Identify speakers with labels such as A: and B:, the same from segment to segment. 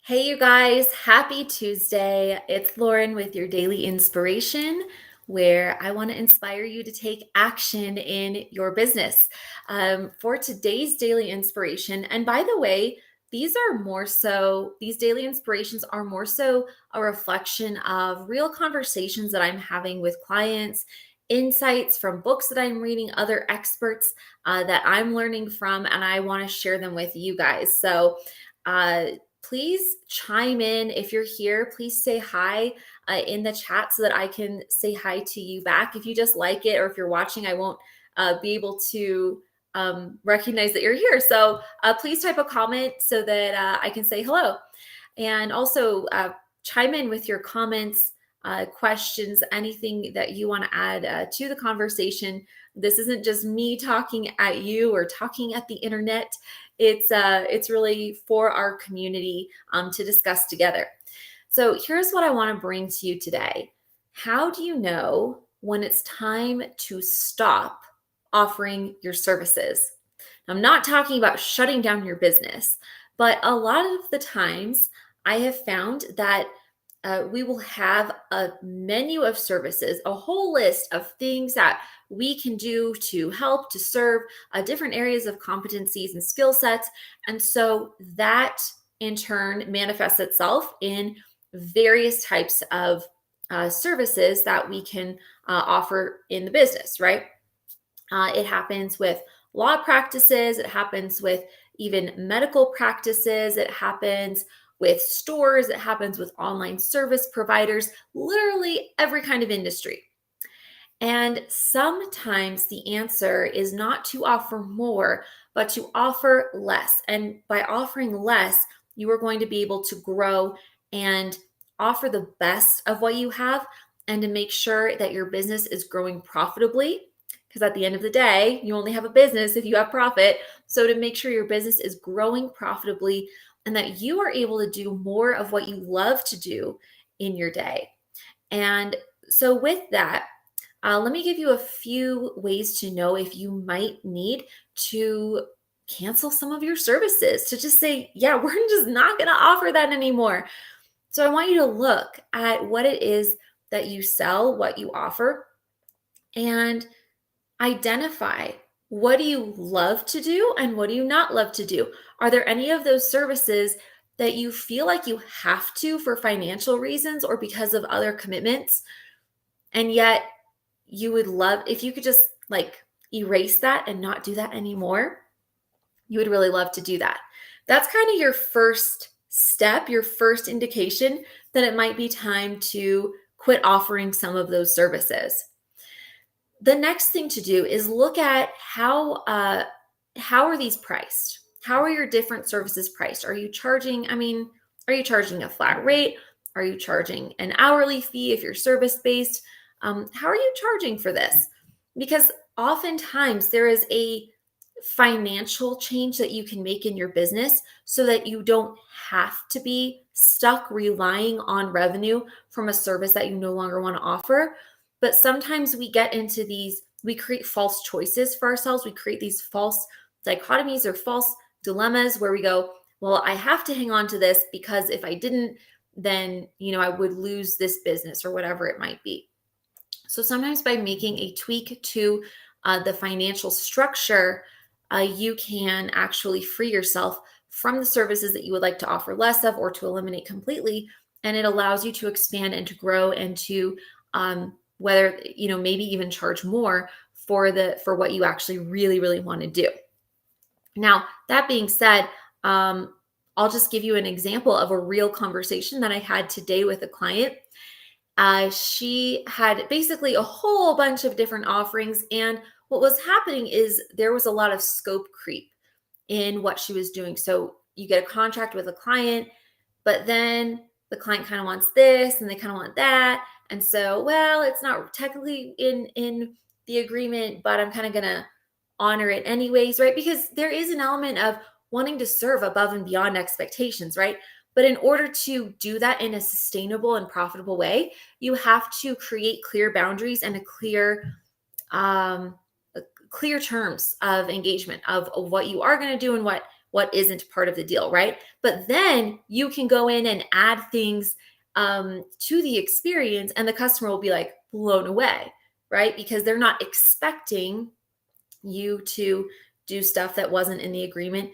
A: Hey, you guys, happy Tuesday. It's Lauren with your daily inspiration, where I want to inspire you to take action in your business. For today's daily inspiration, and by the way, these daily inspirations are more so a reflection of real conversations that I'm having with clients, insights from books that I'm reading, other experts that I'm learning from, and I want to share them with you guys. Uh, please chime in. If you're here, please say hi in the chat so that I can say hi to you back. If you just like it, or if you're watching, I won't be able to recognize that you're here. So please type a comment so that I can say hello. And also chime in with your comments, questions, anything that you want to add to the conversation. This isn't just me talking at you or talking at the internet. It's really for our community to discuss together. So here's what I want to bring to you today. How do you know when it's time to stop offering your services? I'm not talking about shutting down your business, but a lot of the times I have found that we will have a menu of services, a whole list of things that we can do to help to serve different areas of competencies and skill sets. And so that in turn manifests itself in various types of services that we can offer in the business, right? It happens with law practices, it happens with even medical practices, it happens with stores, it happens with online service providers, literally every kind of industry. And sometimes the answer is not to offer more, but to offer less. And by offering less, you are going to be able to grow and offer the best of what you have and to make sure that your business is growing profitably. Because at the end of the day, you only have a business if you have profit. So to make sure your business is growing profitably and that you are able to do more of what you love to do in your day. And so, with that, let me give you a few ways to know if you might need to cancel some of your services, to just say, yeah, we're just not going to offer that anymore. So I want you to look at what it is that you sell, what you offer, and identify what do you love to do and what do you not love to do. Are there any of those services that you feel like you have to for financial reasons or because of other commitments? And yet you would love if you could just like erase that and not do that anymore. You would really love to do that. That's kind of your first step, your first indication that it might be time to quit offering some of those services. The next thing to do is look at how are these priced? How are your different services priced? Are you charging, are you charging a flat rate? Are you charging an hourly fee if you're service based? How are you charging for this? Because oftentimes there is a financial change that you can make in your business so that you don't have to be stuck relying on revenue from a service that you no longer want to offer. But sometimes we create false choices for ourselves. We create these false dichotomies or false dilemmas where we go, well, I have to hang on to this because if I didn't, then, I would lose this business or whatever it might be. So sometimes by making a tweak to the financial structure, you can actually free yourself from the services that you would like to offer less of or to eliminate completely. And it allows you to expand and to grow and to whether, maybe even charge more for what you actually really, really want to do. Now, that being said, I'll just give you an example of a real conversation that I had today with a client. She had basically a whole bunch of different offerings. And what was happening is there was a lot of scope creep in what she was doing. So you get a contract with a client, but then the client kind of wants this and they kind of want that. And so, well, it's not technically in the agreement, but I'm kind of going to honor it anyways, right? Because there is an element of wanting to serve above and beyond expectations, right? But in order to do that in a sustainable and profitable way, you have to create clear boundaries and um, clear terms of engagement of what you are going to do and what isn't part of the deal, right? But then you can go in and add things to the experience, and the customer will be like blown away, right? Because they're not expecting you to do stuff that wasn't in the agreement,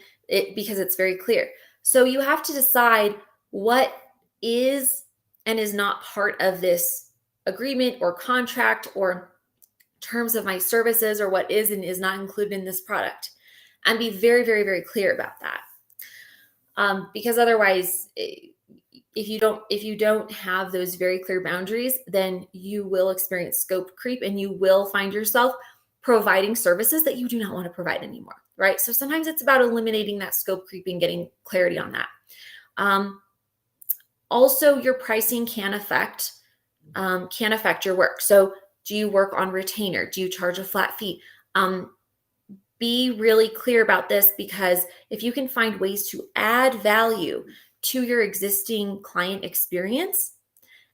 A: because it's very clear. So you have to decide what is and is not part of this agreement or contract or terms of my services, or what is and is not included in this product, and be very, very, very clear about that. Because otherwise, if you don't have those very clear boundaries, then you will experience scope creep, and you will find yourself providing services that you do not want to provide anymore, right? So sometimes it's about eliminating that scope creep and getting clarity on that. Also, your pricing can affect your work. So do you work on retainer? Do you charge a flat fee? Be really clear about this, because if you can find ways to add value to your existing client experience,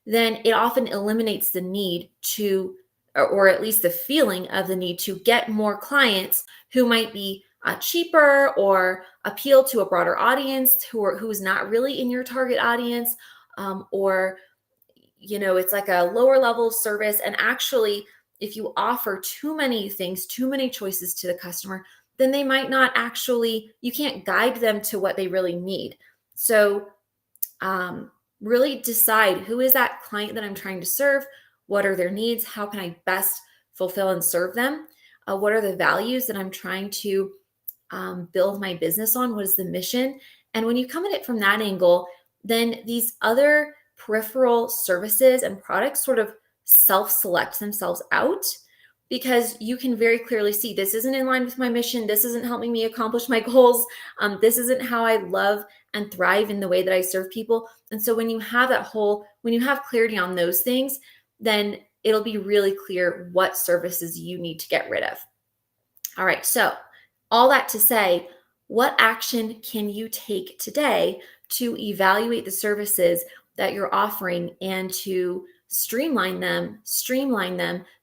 A: then it often eliminates the need to, or at least the feeling of the need to, get more clients who might be cheaper or appeal to a broader audience who's not really in your target audience, or it's like a lower level service. And actually, if you offer too many things, too many choices to the customer, then they might not actually, you can't guide them to what they really need. So really decide, who is that client that I'm trying to serve? What are their needs? How can I best fulfill and serve them? What are the values that I'm trying to build my business on? What is the mission? And when you come at it from that angle, then these other peripheral services and products sort of self-select themselves out, because you can very clearly see, this isn't in line with my mission. This isn't helping me accomplish my goals. This isn't how I love and thrive in the way that I serve people. And so when you have when you have clarity on those things, then it'll be really clear what services you need to get rid of. All right. So all that to say, what action can you take today to evaluate the services that you're offering and to streamline them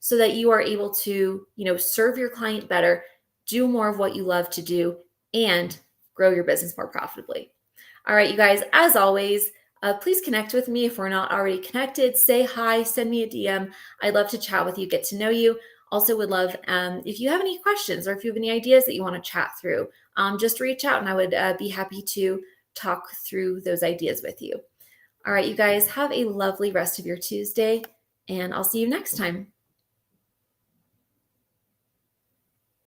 A: so that you are able to, serve your client better, do more of what you love to do, and grow your business more profitably? All right, you guys, as always, please connect with me if we're not already connected. Say hi, send me a DM. I'd love to chat with you, get to know you. Also would love, if you have any questions or if you have any ideas that you want to chat through, just reach out, and I would be happy to talk through those ideas with you. All right, you guys, have a lovely rest of your Tuesday, and I'll see you next time.